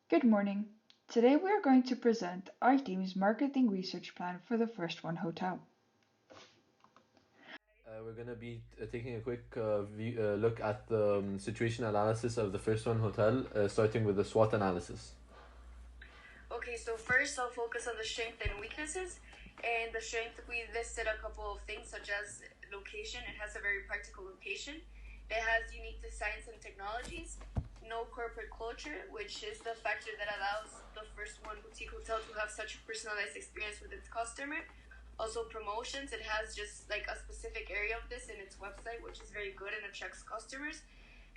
Good morning. Today we are going to present our team's marketing research plan for the First One Hotel. We're going to be taking a quick look at the situation analysis of the First One Hotel, starting with the SWOT analysis. Okay, so first I'll focus on the strength and weaknesses. And the strength, we listed a couple of things such as location. It has a very practical location. It has unique designs and technologies. No corporate culture, which is the factor that allows the First One boutique hotel to have such a personalized experience with its customer. Also promotions, it has just like a specific area of this in its website, which is very good and attracts customers.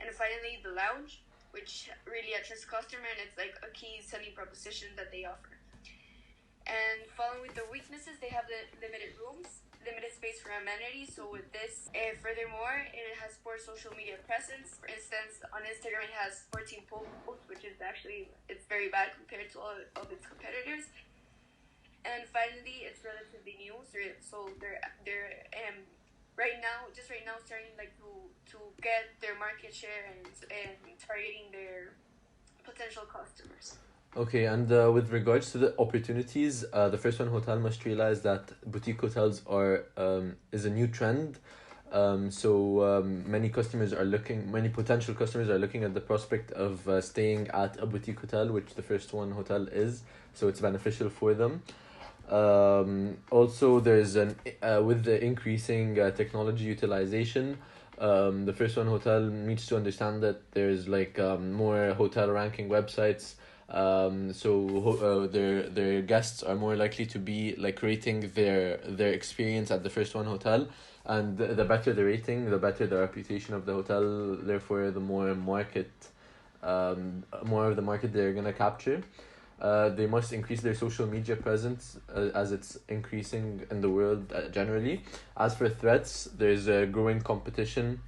And finally, the lounge, which really attracts customer, and it's like a key selling proposition that they offer. And following with the weaknesses, they have the limited rooms, limited space for amenities. So with this, furthermore, it has poor social media presence. For instance, on Instagram, it has 14 posts, which is actually, it's very bad compared to all of its competitors. And finally, it's relatively new, so they're right now starting like to get their market share and targeting their potential customers. Okay, and with regards to the opportunities, the First One Hotel must realize that boutique hotels are is a new trend. Many potential customers are looking at the prospect of staying at a boutique hotel, which the First One Hotel is. So it's beneficial for them. Also, there's an with the increasing technology utilization, the First One Hotel needs to understand that there's like more hotel ranking websites. Their guests are more likely to be like rating their experience at the First One Hotel, and the better the rating, the better the reputation of the hotel. Therefore, the more of the market they're gonna capture. They must increase their social media presence as it's increasing in the world generally. As for threats, there's a growing competition.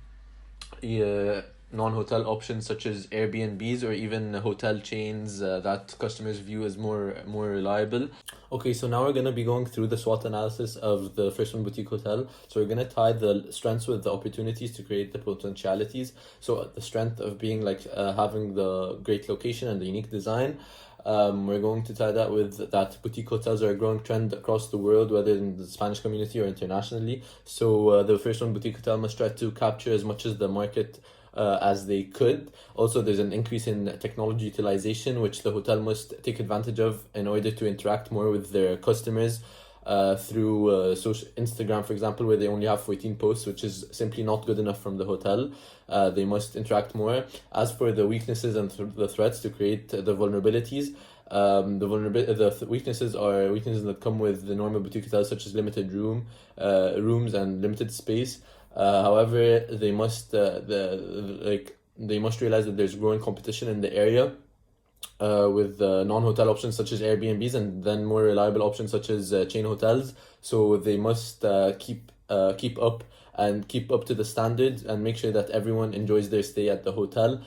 Non-hotel options such as Airbnbs or even hotel chains that customers view as more reliable. Okay, so now we're gonna be going through the SWOT analysis of the First One Boutique Hotel. So we're gonna tie the strengths with the opportunities to create the potentialities. So the strength of being like having the great location and the unique design. We're going to tie that with that boutique hotels are a growing trend across the world, whether in the Spanish community or internationally. So the First One Boutique Hotel must try to capture as much as the market as they could. Also, there's an increase in technology utilization, which the hotel must take advantage of in order to interact more with their customers through social Instagram, for example, where they only have 14 posts, which is simply not good enough from the hotel. They must interact more. As for the weaknesses and the threats to create the vulnerabilities, weaknesses are weaknesses that come with the normal boutique hotels, such as limited rooms and limited space. However, they must realize that there's growing competition in the area with non-hotel options such as Airbnbs and then more reliable options such as chain hotels. So they must keep up to the standards and make sure that everyone enjoys their stay at the hotel.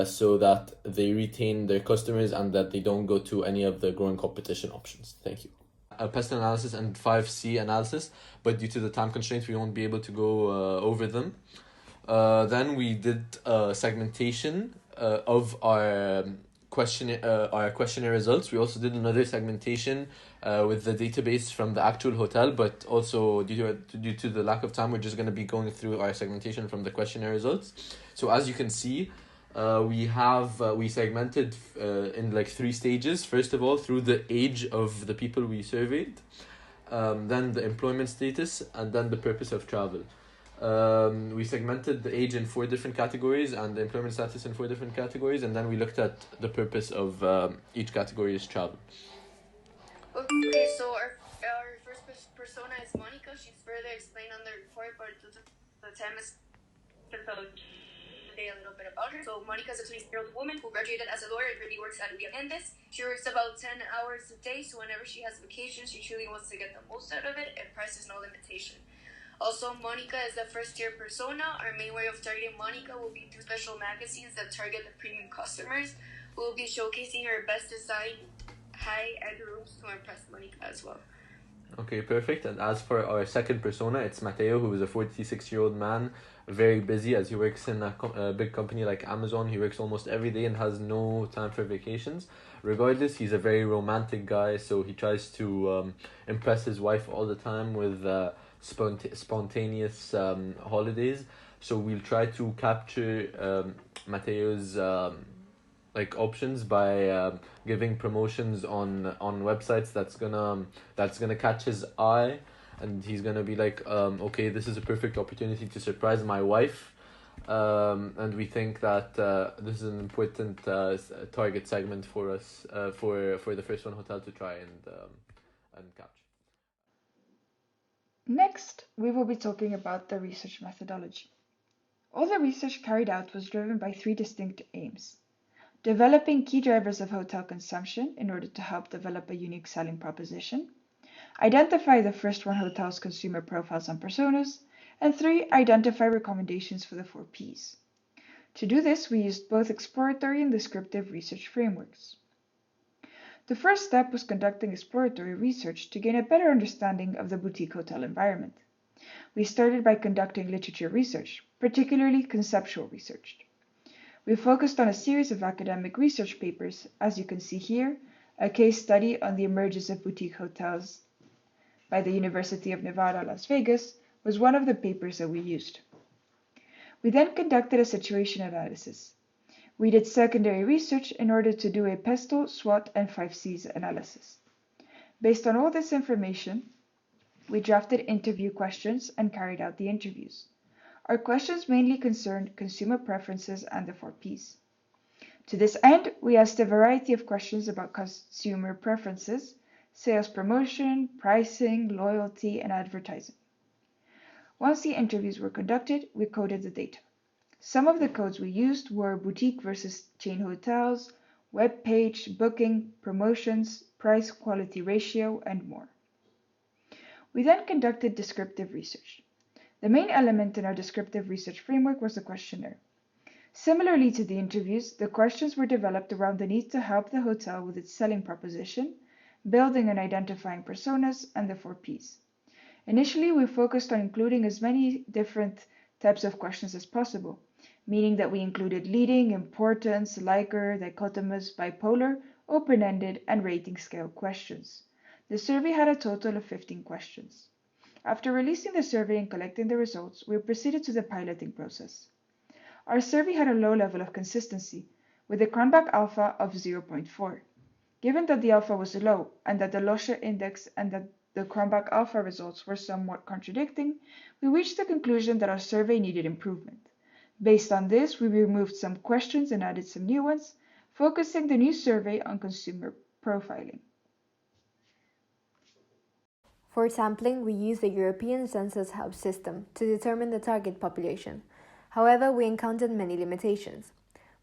So that they retain their customers and that they don't go to any of the growing competition options. Thank you. A pest analysis and 5C analysis, but due to the time constraints, we won't be able to go over them. Then we did segmentation of our questionnaire results. We also did another segmentation with the database from the actual hotel, but also due to the lack of time, we're just going to be going through our segmentation from the questionnaire results. So as you can see, we segmented in like three stages. First of all, through the age of the people we surveyed, then the employment status, and then the purpose of travel. We segmented the age in four different categories and the employment status in four different categories, and then we looked at the purpose of each category is travel. Okay, so our first persona is Monica. She's further explained on the report, but the time is a little bit about her. So Monica is a 26-year-old woman who graduated as a lawyer and really works at Viajendes. She works about 10 hours a day, so whenever she has vacation, she truly wants to get the most out of it, and price is no limitation. Also, Monica is the first-tier persona. Our main way of targeting Monica will be through special magazines that target the premium customers. We will be showcasing her best design, high-end rooms to impress Monica as well. Okay, perfect. And as for our second persona, it's Mateo, who is a 46-year-old man, very busy as he works in a big company like Amazon. He works almost every day and has no time for vacations. Regardless, he's a very romantic guy, so he tries to impress his wife all the time with spontaneous holidays. So we'll try to capture Mateo's like options by giving promotions on websites that's gonna catch his eye, and he's gonna be like, okay, this is a perfect opportunity to surprise my wife, and we think that this is an important target segment for us, for the First One Hotel to try and capture. Next, we will be talking about the research methodology. All the research carried out was driven by three distinct aims: developing key drivers of hotel consumption in order to help develop a unique selling proposition, identify the First One Hotel's consumer profiles and personas, and 3, identify recommendations for the 4 Ps. To do this, we used both exploratory and descriptive research frameworks. The first step was conducting exploratory research to gain a better understanding of the boutique hotel environment. We started by conducting literature research, particularly conceptual research. We focused on a series of academic research papers, as you can see here. A case study on the emergence of boutique hotels by the University of Nevada, Las Vegas, was one of the papers that we used. We then conducted a situation analysis. We did secondary research in order to do a PESTEL, SWOT, and 5Cs analysis. Based on all this information, we drafted interview questions and carried out the interviews. Our questions mainly concerned consumer preferences and the 4 Ps. To this end, we asked a variety of questions about consumer preferences, sales promotion, pricing, loyalty, and advertising. Once the interviews were conducted, we coded the data. Some of the codes we used were boutique versus chain hotels, web page, booking, promotions, price quality ratio, and more. We then conducted descriptive research. The main element in our descriptive research framework was the questionnaire. Similarly to the interviews, the questions were developed around the need to help the hotel with its selling proposition, building and identifying personas, and the 4 Ps. Initially, we focused on including as many different types of questions as possible, meaning that we included leading, importance, liker, dichotomous, bipolar, open-ended, and rating scale questions. The survey had a total of 15 questions. After releasing the survey and collecting the results, we proceeded to the piloting process. Our survey had a low level of consistency, with a Cronbach alpha of 0.4. Given that the alpha was low, and that the Losher index and that the Cronbach alpha results were somewhat contradicting, we reached the conclusion that our survey needed improvement. Based on this, we removed some questions and added some new ones, focusing the new survey on consumer profiling. For sampling, we used the European Census Hub system to determine the target population. However, we encountered many limitations.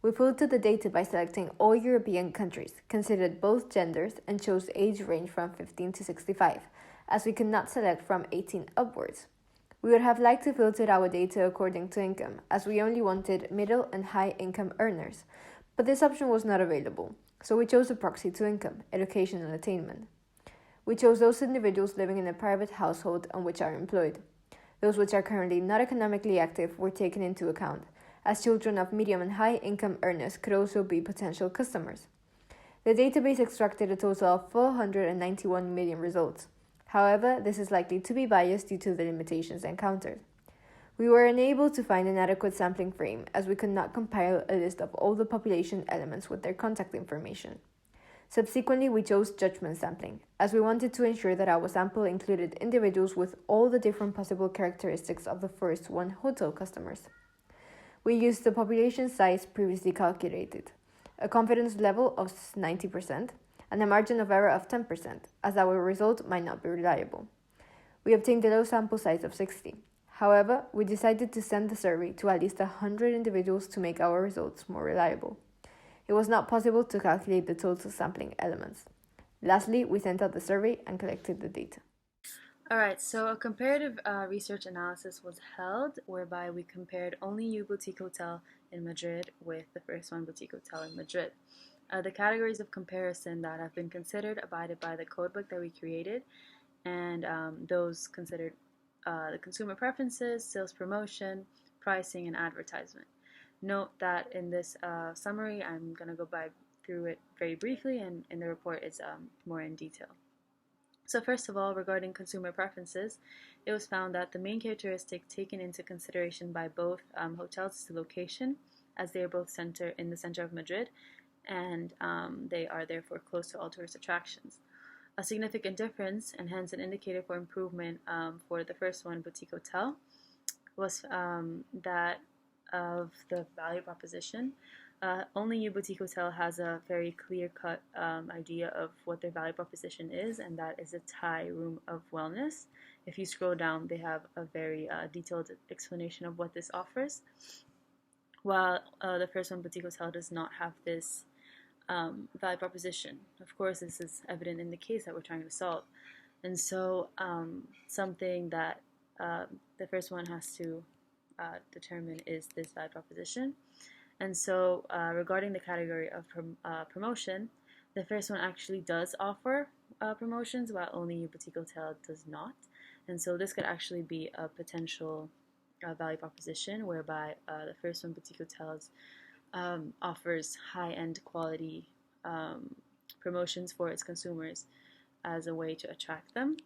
We filtered the data by selecting all European countries, considered both genders, and chose age range from 15 to 65, as we could not select from 18 upwards. We would have liked to filter our data according to income, as we only wanted middle and high income earners, but this option was not available, so we chose a proxy to income, education and attainment. We chose those individuals living in a private household on which are employed. Those which are currently not economically active were taken into account, as children of medium and high income earners could also be potential customers. The database extracted a total of 491 million results. However, this is likely to be biased due to the limitations encountered. We were unable to find an adequate sampling frame, as we could not compile a list of all the population elements with their contact information. Subsequently, we chose judgment sampling, as we wanted to ensure that our sample included individuals with all the different possible characteristics of the First One Hotel customers. We used the population size previously calculated, a confidence level of 90%, and a margin of error of 10%, as our result might not be reliable. We obtained a low sample size of 60. However, we decided to send the survey to at least 100 individuals to make our results more reliable. It was not possible to calculate the total sampling elements. Lastly, we sent out the survey and collected the data. Alright, so a comparative research analysis was held whereby we compared only U Boutique Hotel in Madrid with the First One Boutique Hotel in Madrid. The categories of comparison that have been considered abided by the codebook that we created, and those considered the consumer preferences, sales promotion, pricing, and advertisement. Note that in this summary, I'm going to go through it very briefly, and in the report it's more in detail. So first of all, regarding consumer preferences, it was found that the main characteristic taken into consideration by both hotels is the location, as they are both in the center of Madrid, and they are therefore close to all tourist attractions. A significant difference, and hence an indicator for improvement for the first one, Boutique Hotel, was that of the value proposition. Only You Boutique Hotel has a very clear-cut idea of what their value proposition is, and that is a Thai room of wellness. If you scroll down, they have a very detailed explanation of what this offers, while the first one, Boutique Hotel, does not have this value proposition. Of course, this is evident in the case that we're trying to solve. And so something that the first one has to determine is this value proposition. And so regarding the category of promotion, the first one actually does offer promotions, while Only You Boutique Hotel does not. And so this could actually be a potential value proposition, whereby the first one, Boutique Hotels, offers high-end quality promotions for its consumers as a way to attract them.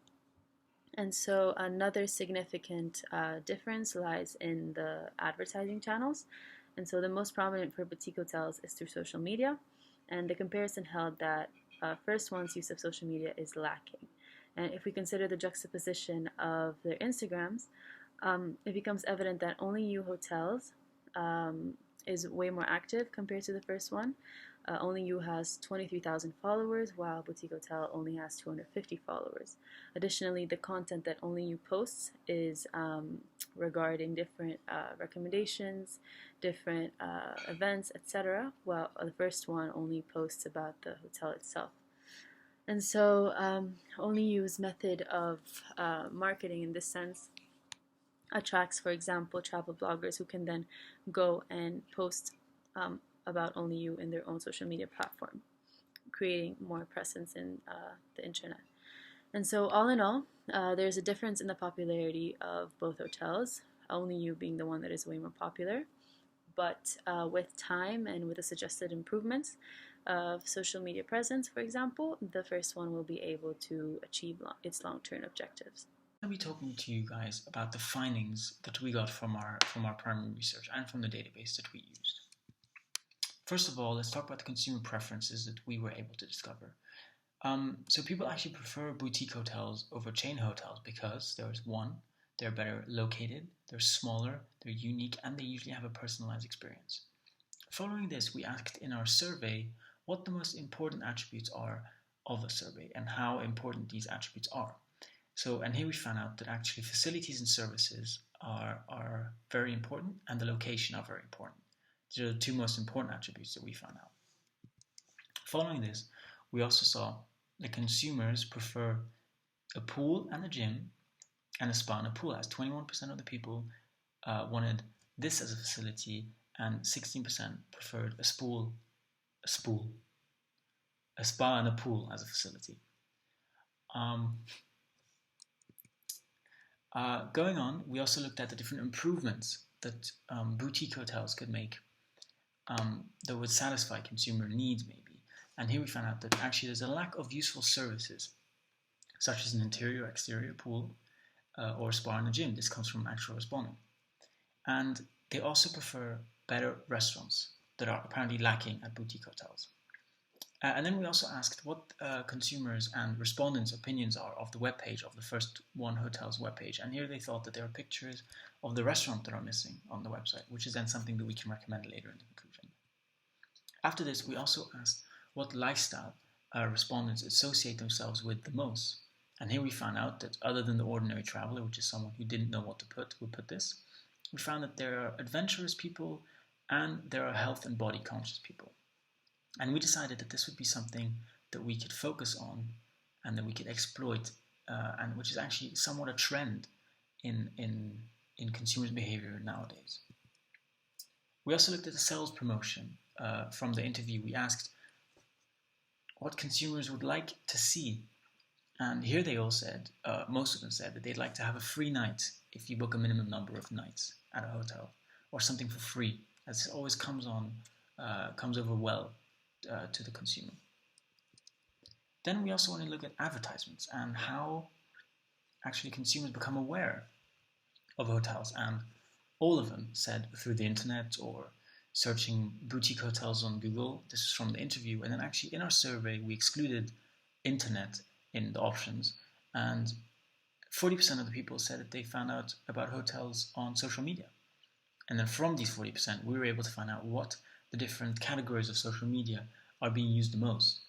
And so another significant difference lies in the advertising channels. And so the most prominent for boutique hotels is through social media. And the comparison held that first one's use of social media is lacking. And if we consider the juxtaposition of their Instagrams, it becomes evident that Only You Hotels is way more active compared to the first one. Only You has 23,000 followers, while Boutique Hotel only has 250 followers. Additionally, the content that Only You posts is regarding different recommendations, different events, etc., while the first one only posts about the hotel itself. And so Only You's method of marketing in this sense attracts, for example, travel bloggers who can then go and post about Only You in their own social media platform, creating more presence in the internet. And so all in all, there's a difference in the popularity of both hotels, Only You being the one that is way more popular. But with time and with the suggested improvements of social media presence, for example, the first one will be able to achieve its long-term objectives. I'll be talking to you guys about the findings that we got from our primary research and from the database that we used. First of all, let's talk about the consumer preferences that we were able to discover. So people actually prefer boutique hotels over chain hotels because they're better located, they're smaller, they're unique, and they usually have a personalized experience. Following this, we asked in our survey what the most important attributes are of a survey and how important these attributes are. So, and here we found out that actually facilities and services are very important, and the location are very important. These are the two most important attributes that we found out. Following this, we also saw the consumers prefer a pool and a gym and a spa and a pool, as 21% of the people wanted this as a facility, and 16% preferred a spa and a pool as a facility. Going on, we also looked at the different improvements that boutique hotels could make that would satisfy consumer needs, maybe. And here we found out that actually there's a lack of useful services, such as an interior or exterior pool or spa and a gym. This comes from actual respondent. And they also prefer better restaurants that are apparently lacking at boutique hotels. And then we also asked what consumers and respondents' opinions are of the webpage of the First One Hotel's webpage. And here they thought that there are pictures of the restaurant that are missing on the website, which is then something that we can recommend later in the conclusion. After this, we also asked what lifestyle respondents associate themselves with the most. And here we found out that other than the ordinary traveler, which is someone who didn't know what to put, would put this, we found that there are adventurous people and there are health and body conscious people. And we decided that this would be something that we could focus on and that we could exploit, and which is actually somewhat a trend in consumers' behavior nowadays. We also looked at the sales promotion. From the interview, we asked what consumers would like to see And here they all said, most of them said that they'd like to have a free night if you book a minimum number of nights at a hotel, or something for free, as it always comes over well to the consumer. Then we also want to look at advertisements and how actually consumers become aware of hotels, and all of them said through the internet or searching boutique hotels on Google. This is from the interview, and then actually in our survey we excluded internet in the options, and 40% of the people said that they found out about hotels on social media. And then from these 40%, we were able to find out what the different categories of social media are being used the most.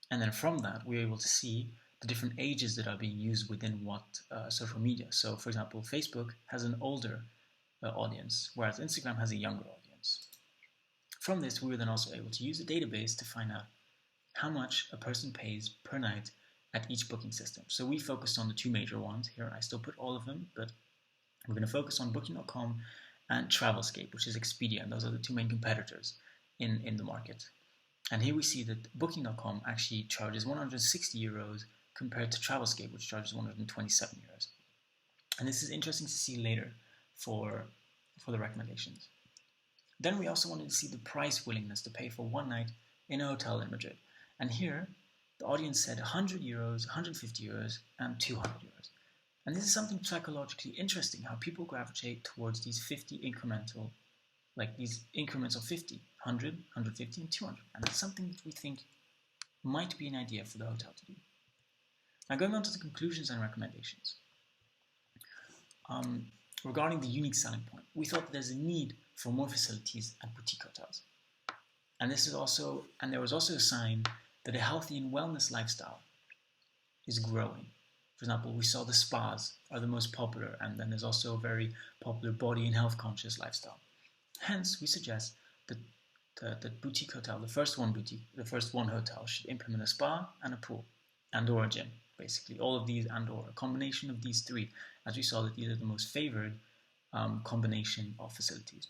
And then from that, we were able to see the different ages that are being used within what social media. So, for example, Facebook has an older audience, whereas Instagram has a younger audience. From this, we were then also able to use a database to find out how much a person pays per night at each booking system. So we focused on the two major ones. Here I still put all of them, but we're going to focus on Booking.com and Travelscape, which is Expedia, and those are the two main competitors in the market. And here we see that Booking.com actually charges 160 euros compared to Travelscape, which charges 127 euros. And this is interesting to see later for the recommendations. Then we also wanted to see the price willingness to pay for one night in a hotel in Madrid. And here, the audience said 100 euros, 150 euros, and 200 euros. And this is something psychologically interesting, how people gravitate towards these 50 incremental, like these increments of 50, 100, 150, and 200. And that's something that we think might be an idea for the hotel to do. Now going on to the conclusions and recommendations. Regarding the unique selling point, we thought that there's a need for more facilities at boutique hotels. And there was also a sign that a healthy and wellness lifestyle is growing. For example, we saw the spas are the most popular, and then there's also a very popular body and health conscious lifestyle. Hence, we suggest that the boutique hotel, the first one hotel should implement a spa and a pool and/or a gym. Basically, all of these and/or a combination of these three, as we saw that these are the most favored combination of facilities.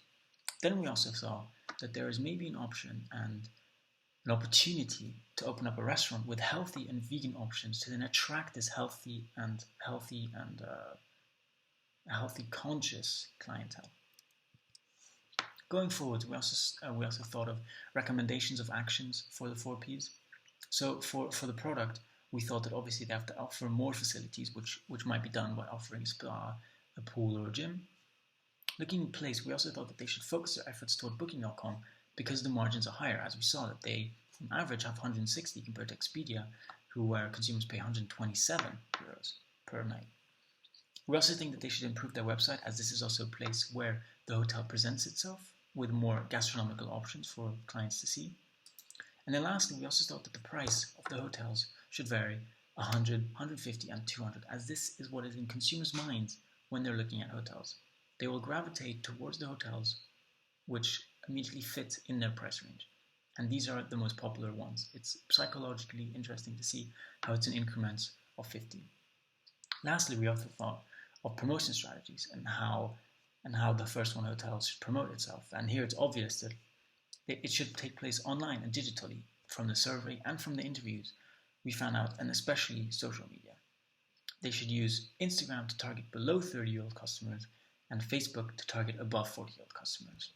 Then we also saw that there is maybe an option and an opportunity to open up a restaurant with healthy and vegan options to then attract this healthy conscious clientele. Going forward, we also thought of recommendations of actions for the 4 Ps. So for the product, we thought that obviously they have to offer more facilities, which might be done by offering a spa, a pool, or a gym. Looking in place, we also thought that they should focus their efforts toward Booking.com because the margins are higher, as we saw that they, on average, have 160 compared to Expedia, where consumers pay 127 euros per night. We also think that they should improve their website, as this is also a place where the hotel presents itself with more gastronomical options for clients to see. And then lastly, we also thought that the price of the hotels should vary 100, 150, and 200, as this is what is in consumers' minds when they're looking at hotels. They will gravitate towards the hotels which immediately fit in their price range. And these are the most popular ones. It's psychologically interesting to see how it's in increments of 50. Lastly, we also thought of promotion strategies and how the first one hotel should promote itself. And here it's obvious that it should take place online and digitally. From the survey and from the interviews, we found out, and especially social media. They should use Instagram to target below 30-year-old customers and Facebook to target above 40-year-old customers.